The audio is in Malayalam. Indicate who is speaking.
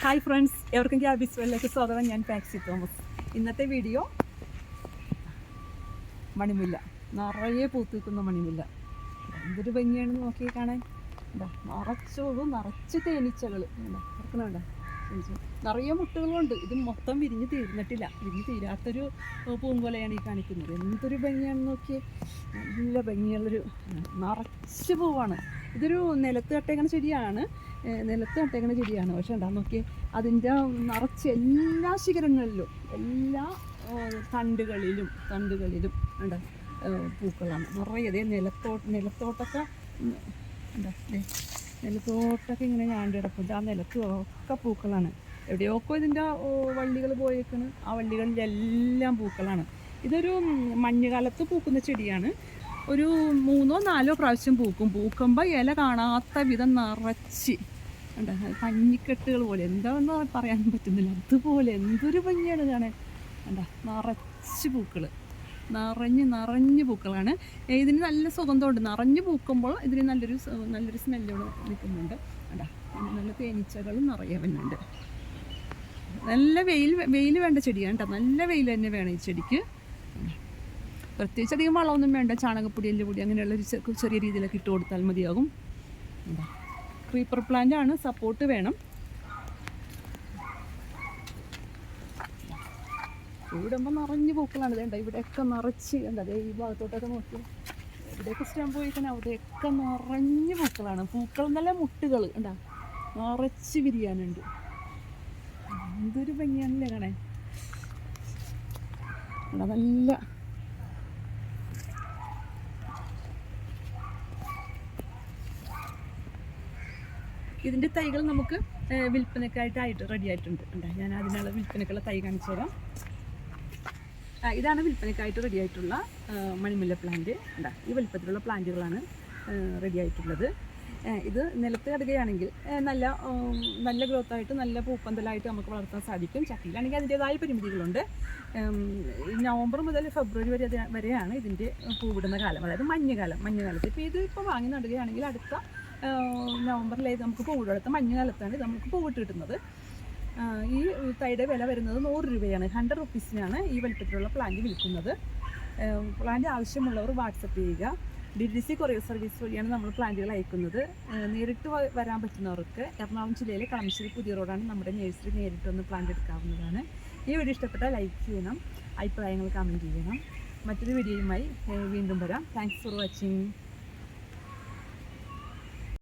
Speaker 1: ഹായ് ഫ്രണ്ട്സ്, എവർക്കും ക്യാബിസ് വെല്ലേക്ക് സ്വാഗതം. ഞാൻ പാക്സി തോമസ്. ഇന്നത്തെ വീഡിയോ മണിമുല്ല, നിറയെ പൂത്തുനിൽക്കുന്ന മണിമുല്ല. എന്തൊരു ഭംഗിയാണെന്ന് നോക്കി കാണാൻ. എന്താ നിറച്ച് തേനീച്ചകൾ ഓർക്കണുണ്ടോ? നിറയെ മുട്ടുകളുണ്ട്. ഇത് മൊത്തം വിരിഞ്ഞ് തീർന്നിട്ടില്ല. വിരിഞ്ഞ് തീരാത്തൊരു പൂങ്കൊലയാണ് ഈ കാണിക്കുന്നത്. എന്തൊരു ഭംഗിയാണെന്ന് നോക്കിയേ. നല്ല ഭംഗിയുള്ളൊരു നിറച്ച് പൂവാണ്. ഇതൊരു നിലത്ത് നട്ടേക്കുന്ന ചെടിയാണ്. പക്ഷെ എന്താ നോക്കിയേ, അതിൻ്റെ നിറച്ച് എല്ലാ ശിഖരങ്ങളിലും എല്ലാ തണ്ടുകളിലും എന്താ പൂക്കളാണ് നിറയെ. അതേ നിലത്തോട്ടൊക്കെ എന്താ നിലത്തോട്ടൊക്കെ ഇങ്ങനെ ഞാണ്ട് കിടപ്പുണ്ട്. ആ നിലത്തൊക്കെ പൂക്കളാണ്. എവിടെയൊക്കെ ഇതിൻ്റെ വള്ളികൾ പോയേക്കാണ്. ആ വള്ളികളിലെല്ലാം പൂക്കളാണ്. ഇതൊരു മഞ്ഞുകാലത്ത് പൂക്കുന്ന ചെടിയാണ്. ഒരു 3-4 പ്രാവശ്യം പൂക്കുമ്പോൾ ഇല കാണാത്ത വിധം നിറച്ച് എന്താ പഞ്ഞിക്കെട്ടുകൾ പോലെ, എന്താണെന്ന് പറയാൻ പറ്റുന്നില്ല, അതുപോലെ എന്തൊരു ഭംഗിയാണ് കാണാൻ. എന്താ നിറച്ച് പൂക്കൾ, നിറഞ്ഞ് പൂക്കളാണ്. ഇതിന് നല്ല സുഗന്ധമുണ്ട്. നിറഞ്ഞ് പൂക്കുമ്പോൾ ഇതിന് നല്ലൊരു സ്മെല്ലോട് നിൽക്കുന്നുണ്ട്. എന്താ നല്ല തേനീച്ചകളും നിറയെ വരുന്നുണ്ട്. നല്ല വെയിൽ വേണ്ട ചെടിയാണ് കേട്ടോ. നല്ല വെയിൽ തന്നെ വേണം ഈ ചെടിക്ക്. പ്രത്യേകിച്ച് അധികം വളമൊന്നും വേണ്ട. ചാണകപ്പൊടി, എല്ലുപൊടി അങ്ങനെയുള്ളൊരു ചെറിയ രീതിയിലൊക്കെ ഇട്ട് കൊടുത്താൽ മതിയാകും. എന്താ ക്രീപ്പർ പ്ലാന്റ് ആണ്, സപ്പോർട്ട് വേണം. ഇവിടുമ്പോൾ നിറഞ്ഞ് പൂക്കളാണ്. വേണ്ട ഇവിടെയൊക്കെ നിറച്ച് എന്താ ഈ ഭാഗത്തോട്ടൊക്കെ നോക്കി, ഇവിടെയൊക്കെ സ്റ്റെമ്പ് പോയിക്കാൻ അവിടെയൊക്കെ നിറഞ്ഞ് പൂക്കളാണ്. പൂക്കൾ നല്ല മുട്ടുകൾ ഉണ്ടാ നിറച്ച് വിരിയാനുണ്ട്. എന്തൊരു ഭംഗിയാണല്ലേ കാണാൻ. നല്ല ഇതിൻ്റെ തൈകൾ നമുക്ക് വിൽപ്പനക്കായിട്ട് റെഡി ആയിട്ടുണ്ട്. ഞാൻ അതിനുള്ള വിൽപ്പനക്കുള്ള തൈ കാണിച്ചു തരാം. ഇതാണ് വിൽപ്പനക്കായിട്ട് റെഡി ആയിട്ടുള്ള മണിമുല്ല പ്ലാന്റ്. ഈ വലിപ്പത്തിലുള്ള പ്ലാന്റുകളാണ് റെഡി ആയിട്ടുള്ളത്. ഇത് നിലത്ത് കിടക്കുകയാണെങ്കിൽ നല്ല ഗ്രോത്തായിട്ട് നല്ല പൂപ്പന്തലായിട്ട് നമുക്ക് വളർത്താൻ സാധിക്കും. ചട്ടിയിലാണെങ്കിൽ അതിൻ്റേതായ പരിമിതികളുണ്ട്. നവംബർ മുതൽ ഫെബ്രുവരി വരെയാണ് ഇതിൻ്റെ പൂവിടുന്ന കാലം, അതായത് മഞ്ഞുകാലത്ത്. ഇപ്പോൾ വാങ്ങി നടുകയാണെങ്കിൽ അടുത്ത നവംബറിലേക്ക് നമുക്ക് പൂവിടും. മഞ്ഞുകാലത്താണ് ഇത് നമുക്ക് പൂവിട്ട് കിട്ടുന്നത്. ഈ തൈയുടെ വില വരുന്നത് 100 രൂപയാണ്. 100 റുപ്പീസിനാണ് ഈ വലിപ്പത്തിലുള്ള പ്ലാന്റ് വിൽക്കുന്നത്. പ്ലാന്റ് ആവശ്യമുള്ളവർ വാട്സപ്പ് ചെയ്യുക. DDC കൊറിയർ സർവീസ് വഴിയാണ് നമ്മൾ പ്ലാന്റുകൾ അയക്കുന്നത്. നേരിട്ട് വരാൻ പറ്റുന്നവർക്ക് എറണാകുളം ജില്ലയിലെ കളമശ്ശേരി പുതിയ റോഡാണ് നമ്മുടെ നഴ്സറി. നേരിട്ട് വന്ന് പ്ലാന്റ് എടുക്കാവുന്നതാണ്. ഈ വീഡിയോ ഇഷ്ടപ്പെട്ടാൽ ലൈക്ക് ചെയ്യണം, അഭിപ്രായങ്ങൾ കമൻറ്റ് ചെയ്യണം. മറ്റൊരു വീഡിയോയുമായി വീണ്ടും വരാം. Thanks for watching.